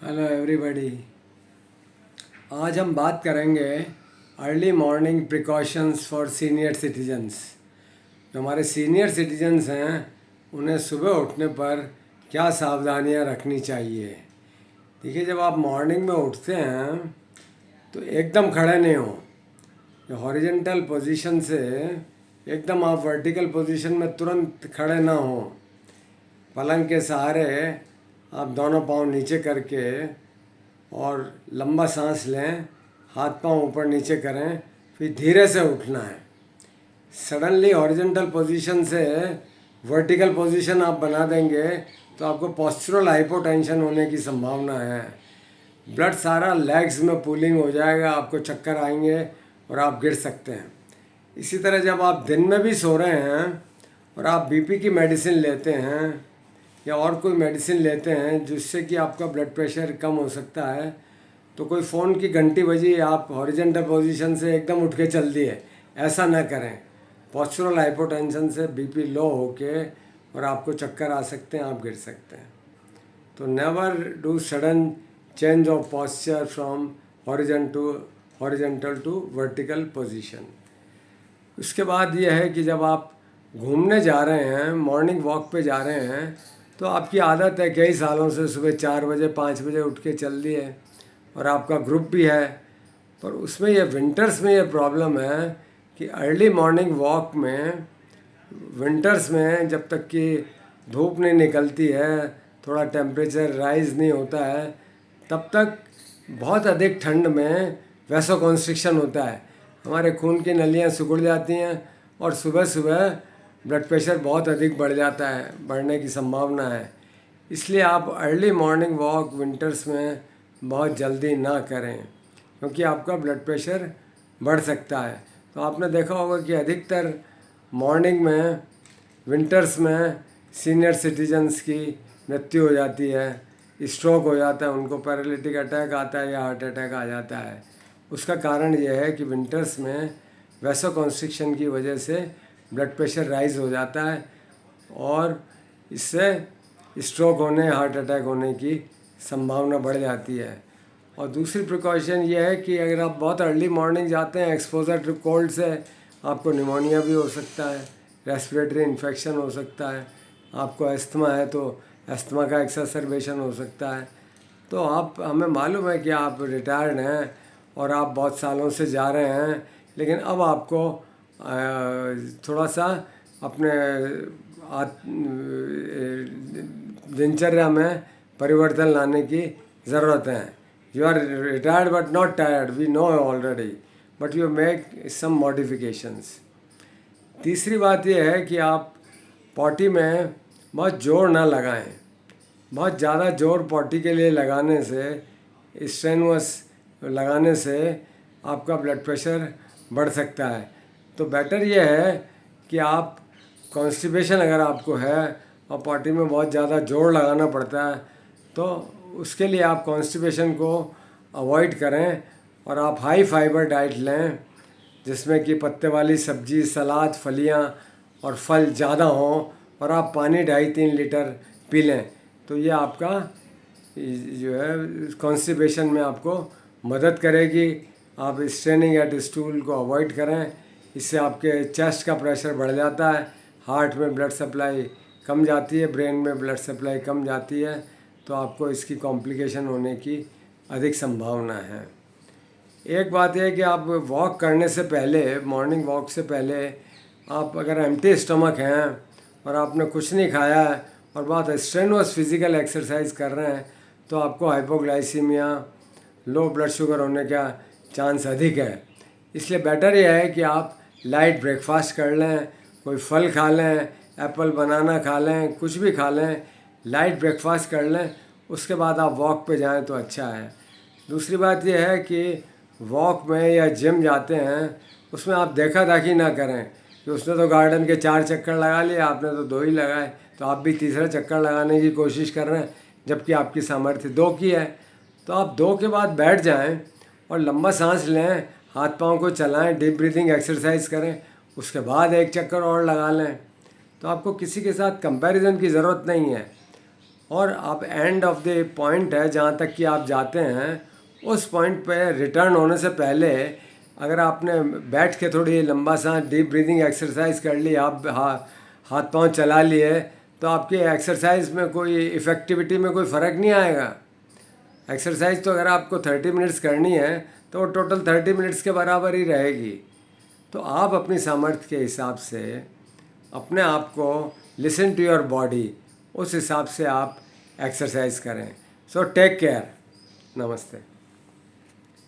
Hello everybody. आज हम बात करेंगे early morning precautions for senior citizens. जो हमारे सीनियर सिटीजन्स हैं उन्हें सुबह उठने पर क्या सावधानियां रखनी चाहिए। देखिए, जब आप मॉर्निंग में उठते हैं तो एकदम खड़े नहीं हो। जो हॉरिजेंटल पोजीशन से एकदम आप वर्टिकल पोजीशन में तुरंत खड़े ना हो। पलंग के सहारे आप दोनों पाँव नीचे करके और लंबा सांस लें, हाथ पांव ऊपर नीचे करें, फिर धीरे से उठना है। सडनली हॉरिजॉन्टल पोजीशन से वर्टिकल पोजीशन आप बना देंगे तो आपको पोस्चरल हाइपोटेंशन होने की संभावना है। ब्लड सारा लेग्स में पूलिंग हो जाएगा, आपको चक्कर आएंगे और आप गिर सकते हैं। इसी तरह जब आप दिन में भी सो रहे हैं और आप बीपी की मेडिसिन लेते हैं या और कोई मेडिसिन लेते हैं जिससे कि आपका ब्लड प्रेशर कम हो सकता है, तो कोई फ़ोन की घंटी बजी, आप हॉरिजॉन्टल पोजीशन से एकदम उठ के चल दिए, ऐसा ना करें। पोस्चरल हाइपोटेंशन से बीपी लो होके और आपको चक्कर आ सकते हैं, आप गिर सकते हैं। तो never do sudden change of posture from horizontal to vertical position. उसके बाद यह है कि जब आप घूमने जा रहे हैं, मॉर्निंग वॉक पे जा रहे हैं, तो आपकी आदत है कई सालों से सुबह 4 बजे 5 बजे उठ के चल दिए और आपका ग्रुप भी है। पर उसमें ये विंटर्स में ये प्रॉब्लम है कि अर्ली मॉर्निंग वॉक में विंटर्स में जब तक कि धूप नहीं निकलती है, थोड़ा टेम्परेचर राइज नहीं होता है, तब तक बहुत अधिक ठंड में वैसोकॉन्स्ट्रिक्शन होता है। हमारे खून की नलियाँ सिकुड़ जाती हैं और सुबह सुबह ब्लड प्रेशर बहुत अधिक बढ़ जाता है, बढ़ने की संभावना है। इसलिए आप अर्ली मॉर्निंग वॉक विंटर्स में बहुत जल्दी ना करें, क्योंकि आपका ब्लड प्रेशर बढ़ सकता है। तो आपने देखा होगा कि अधिकतर मॉर्निंग में विंटर्स में सीनियर सिटीजन्स की मृत्यु हो जाती है, स्ट्रोक हो जाता है, उनको पैरालिटिक अटैक आता है या हार्ट अटैक आ जाता है। उसका कारण यह है कि विंटर्स में वैसोकॉन्स्ट्रिक्शन की वजह से ब्लड प्रेशर राइज हो जाता है और इससे स्ट्रोक होने, हार्ट अटैक होने की संभावना बढ़ जाती है। और दूसरी प्रिकॉशन ये है कि अगर आप बहुत अर्ली मॉर्निंग जाते हैं, एक्सपोजर टू कोल्ड से आपको निमोनिया भी हो सकता है, रेस्पिरेटरी इन्फेक्शन हो सकता है, आपको अस्थमा है तो अस्थमा का एक्सासर्बेशन हो सकता है। तो आप, हमें मालूम है कि आप रिटायर्ड हैं और आप बहुत सालों से जा रहे हैं, लेकिन अब आपको थोड़ा सा अपने दिनचर्या में परिवर्तन लाने की ज़रूरत है। You are retired but not tired, we know already, but you make some modifications. तीसरी बात यह है कि आप पॉटी में बहुत जोर ना लगाएं। बहुत ज़्यादा जोर पॉटी के लिए लगाने से, स्ट्रेनुअस लगाने से आपका ब्लड प्रेशर बढ़ सकता है। तो बेटर ये है कि आप कॉन्स्टिपेशन अगर आपको है और पॉटी में बहुत ज़्यादा जोर लगाना पड़ता है, तो उसके लिए आप कॉन्स्टिपेशन को अवॉइड करें और आप हाई फाइबर डाइट लें, जिसमें कि पत्ते वाली सब्जी, सलाद, फलियां और फल ज़्यादा हों, और आप पानी 2.5-3 लीटर पी लें। तो ये आपका जो है कॉन्स्टिपेशन में आपको मदद करेगी। आप स्ट्रेनिंग एट स्टूल को अवॉइड करें, इससे आपके चेस्ट का प्रेशर बढ़ जाता है, हार्ट में ब्लड सप्लाई कम जाती है, ब्रेन में ब्लड सप्लाई कम जाती है, तो आपको इसकी कॉम्प्लिकेशन होने की अधिक संभावना है। एक बात यह है कि आप वॉक करने से पहले, मॉर्निंग वॉक से पहले, आप अगर एम्प्टी स्टमक हैं और आपने कुछ नहीं खाया है और बहुत स्ट्रेनुअस फिजिकल एक्सरसाइज कर रहे हैं, तो आपको हाइपोग्लाइसीमिया, लो ब्लड शुगर होने का चांस अधिक है। इसलिए बेटर यह है कि आप लाइट ब्रेकफास्ट कर लें, कोई फल खा लें, एप्पल बनाना खा लें, कुछ भी खा लें, लाइट ब्रेकफास्ट कर लें, उसके बाद आप वॉक पे जाएं तो अच्छा है। दूसरी बात यह है कि वॉक में या जिम जाते हैं उसमें आप देखा दाखी ना करें कि उसने तो गार्डन के 4 चक्कर लगा लिए, आपने तो 2 ही लगाए, तो आप भी तीसरा चक्कर लगाने की कोशिश कर रहे हैं, जबकि आपकी सामर्थ्य 2 की है। तो आप 2 के बाद बैठ जाएं और लंबा सांस लें, हाथ पाँव को चलाएं, डीप ब्रीथिंग एक्सरसाइज करें, उसके बाद 1 चक्कर और लगा लें। तो आपको किसी के साथ कंपैरिजन की ज़रूरत नहीं है। और आप एंड ऑफ द पॉइंट है जहाँ तक कि आप जाते हैं, उस पॉइंट पे रिटर्न होने से पहले अगर आपने बैठ के थोड़ी लंबा सा डीप ब्रीदिंग एक्सरसाइज कर ली, आप हाथ पांव चला लिए, तो आपकी एक्सरसाइज में कोई इफ़ेक्टिविटी में कोई फ़र्क नहीं आएगा। एक्सरसाइज तो अगर आपको 30 मिनट्स करनी है तो वो टोटल 30 मिनट्स के बराबर ही रहेगी। तो आप अपनी सामर्थ्य के हिसाब से अपने आप को लिसन टू योर बॉडी, उस हिसाब से आप एक्सरसाइज करें। So take care. नमस्ते।